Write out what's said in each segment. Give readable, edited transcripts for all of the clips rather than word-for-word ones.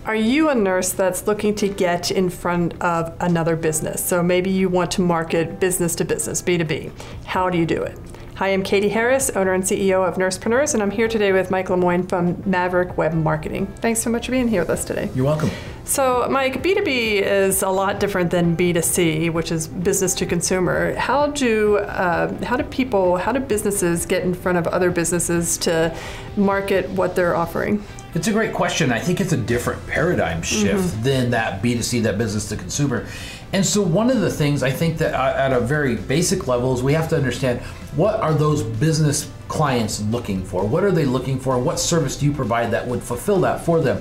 Are you a nurse that's looking to get in front of another business? So maybe you want to market business to business, B2B. How do you do it? Hi, I'm Catie Harris, owner and CEO of NursePreneurs, and I'm here today with Mike Lemoyne from Maverick Web Marketing. Thanks so much for being here with us today. You're welcome. So, Mike, B2B is a lot different than B2C, which is business to consumer. How do businesses get in front of other businesses to market what they're offering? It's a great question. I think it's a different paradigm shift than that B2C, that business to consumer. And so one of the things I think that at a very basic level is we have to understand, what are those business clients looking for? What are they looking for? What service do you provide that would fulfill that for them?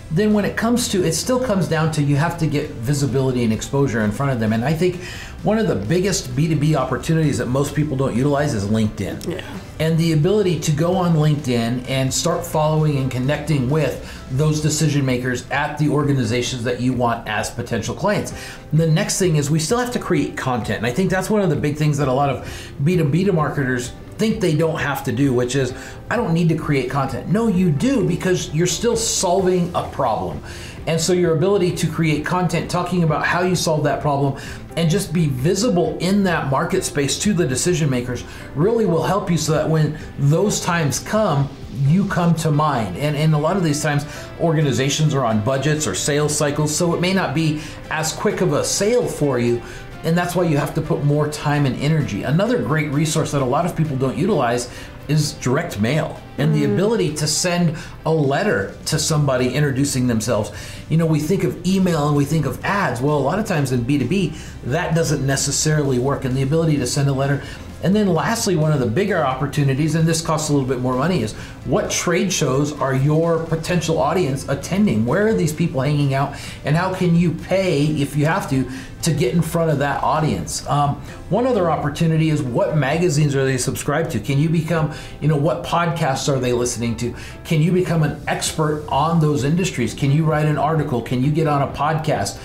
Then when it comes to, it still comes down to you have to get visibility and exposure in front of them. And I think one of the biggest B2B opportunities that most people don't utilize is LinkedIn. Yeah. And the ability to go on LinkedIn and start following and connecting with those decision makers at the organizations that you want as potential clients. And the next thing is we still have to create content. And I think that's one of the big things that a lot of B2B marketers think they don't have to do, which is, I don't need to create content. No, you do, because you're still solving a problem. And so your ability to create content talking about how you solve that problem and just be visible in that market space to the decision makers really will help you, so that when those times come, you come to mind. And a lot of these times organizations are on budgets or sales cycles, so it may not be as quick of a sale for you. And that's why you have to put more time and energy. Another great resource that a lot of people don't utilize is direct mail and the ability to send a letter to somebody introducing themselves. You know, we think of email and we think of ads. Well, a lot of times in B2B, that doesn't necessarily work, and the ability to send a letter. And then lastly, one of the bigger opportunities, and this costs a little bit more money, is what trade shows are your potential audience attending? Where are these people hanging out? And how can you pay, if you have to get in front of that audience? One other opportunity is, what magazines are they subscribed to? Can you become, what podcasts are they listening to? Can you become an expert on those industries? Can you write an article? Can you get on a podcast?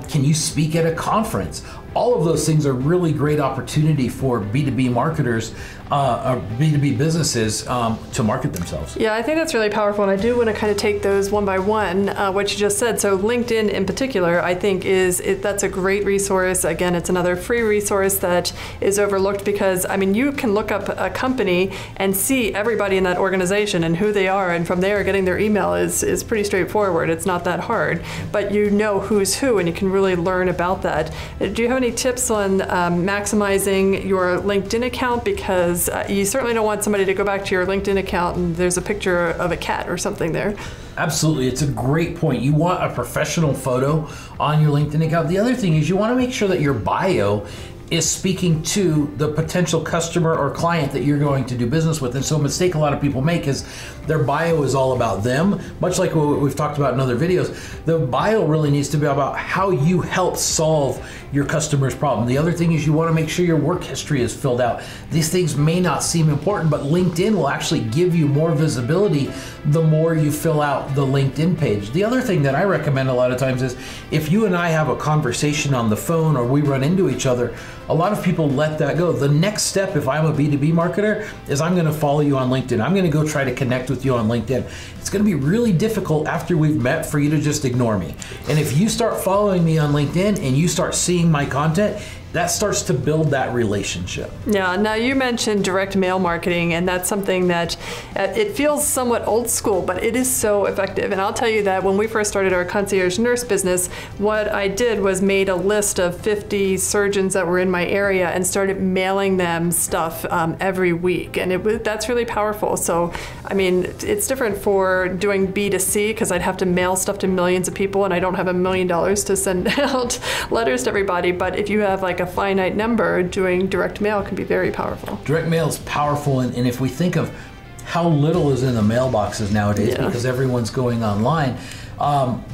Can you speak at a conference? All of those things are really great opportunity for B2B marketers or B2B businesses to market themselves. Yeah, I think that's really powerful, and I do want to kind of take those one by one, what you just said. So LinkedIn in particular, I think that's a great resource. Again, it's another free resource that is overlooked, because, I mean, you can look up a company and see everybody in that organization and who they are, and from there getting their email is pretty straightforward. It's not that hard, but you know who's who, and you can really learn about that. Do you have any tips on maximizing your LinkedIn account? Because you certainly don't want somebody to go back to your LinkedIn account and there's a picture of a cat or something there. Absolutely, it's a great point. You want a professional photo on your LinkedIn account. The other thing is, you want to make sure that your bio is speaking to the potential customer or client that you're going to do business with. And so a mistake a lot of people make is their bio is all about them, much like what we've talked about in other videos. The bio really needs to be about how you help solve your customer's problem. The other thing is, you want to make sure your work history is filled out. These things may not seem important, but LinkedIn will actually give you more visibility the more you fill out the LinkedIn page. The other thing that I recommend a lot of times is, if you and I have a conversation on the phone or we run into each other, a lot of people let that go. The next step, if I'm a B2B marketer, is I'm going to follow you on LinkedIn. I'm going to go try to connect with you on LinkedIn. It's going to be really difficult after we've met for you to just ignore me. And if you start following me on LinkedIn and you start seeing my content, that starts to build that relationship. Yeah, now you mentioned direct mail marketing, and that's something that it feels somewhat old school, but it is so effective. And I'll tell you that when we first started our concierge nurse business, what I did was made a list of 50 surgeons that were in my area and started mailing them stuff every week. And that's really powerful. So, I mean, it's different for doing B2C, because I'd have to mail stuff to millions of people, and I don't have $1 million to send out letters to everybody. But if you have like a finite number, doing direct mail can be very powerful. Direct mail is powerful, and if we think of how little is in the mailboxes nowadays, because everyone's going online,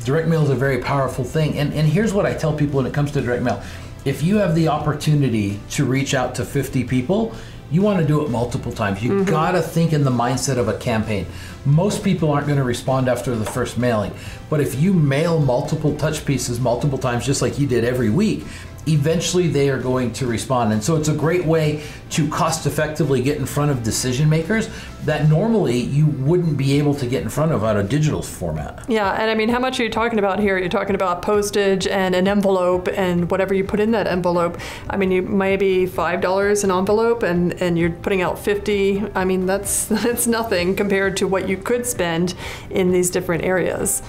direct mail is a very powerful thing. And here's what I tell people when it comes to direct mail. If you have the opportunity to reach out to 50 people, you want to do it multiple times. You gotta think in the mindset of a campaign. Most people aren't going to respond after the first mailing, but if you mail multiple touch pieces multiple times, just like you did every week, eventually they are going to respond. And so it's a great way to cost effectively get in front of decision makers that normally you wouldn't be able to get in front of out of digital format. Yeah, and I mean, how much are you talking about here? You're talking about postage and an envelope and whatever you put in that envelope. I mean, you maybe $5 an envelope and you're putting out 50. I mean, that's nothing compared to what you could spend in these different areas.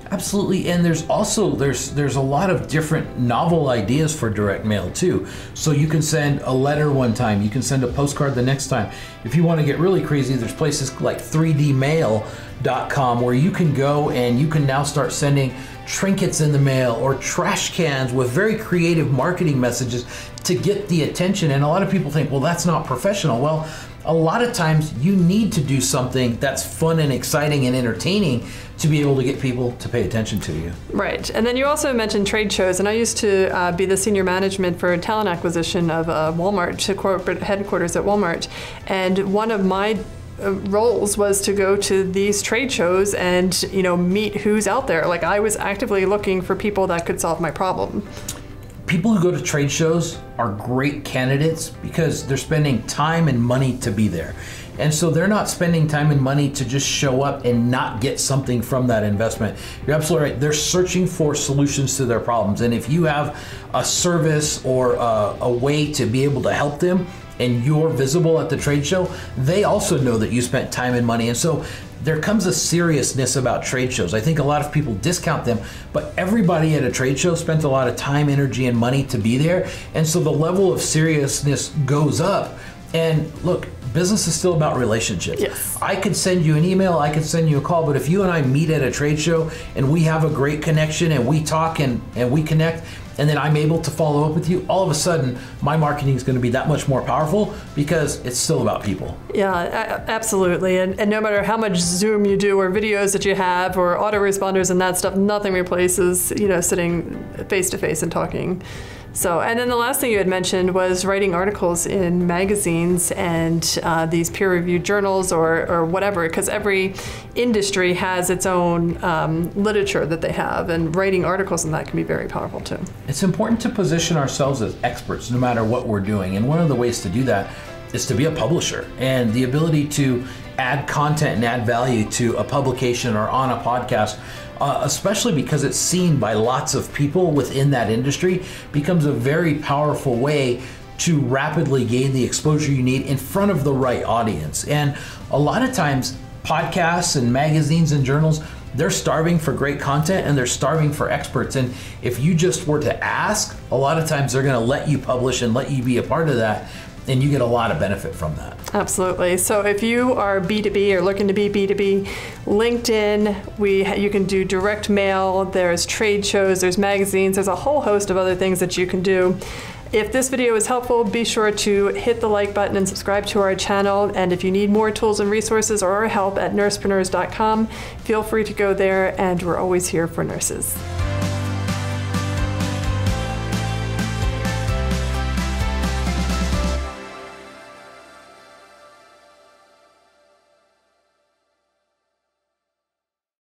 Absolutely, and there's also there's a lot of different novel ideas for direct mail too. So you can send a letter one time, you can send a postcard the next time. If you want to get really crazy, there's places like 3dmail.com where you can go and you can now start sending trinkets in the mail or trash cans with very creative marketing messages to get the attention. And a lot of people think, well, that's not professional. Well, a lot of times you need to do something that's fun and exciting and entertaining to be able to get people to pay attention to you. Right. And then you also mentioned trade shows, and I used to be the senior management for talent acquisition of Walmart, to corporate headquarters at Walmart. And one of my roles was to go to these trade shows and, you know, meet who's out there. Like, I was actively looking for people that could solve my problem. People who go to trade shows are great candidates because they're spending time and money to be there. And so they're not spending time and money to just show up and not get something from that investment. You're absolutely right. They're searching for solutions to their problems. And if you have a service or a way to be able to help them and you're visible at the trade show, they also know that you spent time and money. And so there comes a seriousness about trade shows. I think a lot of people discount them, but everybody at a trade show spent a lot of time, energy, and money to be there. And so the level of seriousness goes up. And look, business is still about relationships. Yes. I could send you an email, I could send you a call, but if you and I meet at a trade show and we have a great connection and we talk and we connect, and then I'm able to follow up with you, all of a sudden my marketing is going to be that much more powerful because it's still about people. Yeah, absolutely. And no matter how much Zoom you do or videos that you have or autoresponders and that stuff, nothing replaces, you know, sitting face to face and talking. So, and then the last thing you had mentioned was writing articles in magazines and these peer-reviewed journals or whatever, because every industry has its own literature that they have, and writing articles in that can be very powerful too. It's important to position ourselves as experts no matter what we're doing, and one of the ways to do that is to be a publisher, and the ability to add content and add value to a publication or on a podcast, especially because it's seen by lots of people within that industry, becomes a very powerful way to rapidly gain the exposure you need in front of the right audience. And a lot of times podcasts and magazines and journals, they're starving for great content and they're starving for experts. And if you just were to ask, a lot of times they're going to let you publish and let you be a part of that. And you get a lot of benefit from that. Absolutely. So if you are B2B or looking to be B2B, LinkedIn, you can do direct mail, there's trade shows, there's magazines, there's a whole host of other things that you can do. If this video is helpful, be sure to hit the like button and subscribe to our channel. And if you need more tools and resources or help at nursepreneurs.com, feel free to go there, and we're always here for nurses.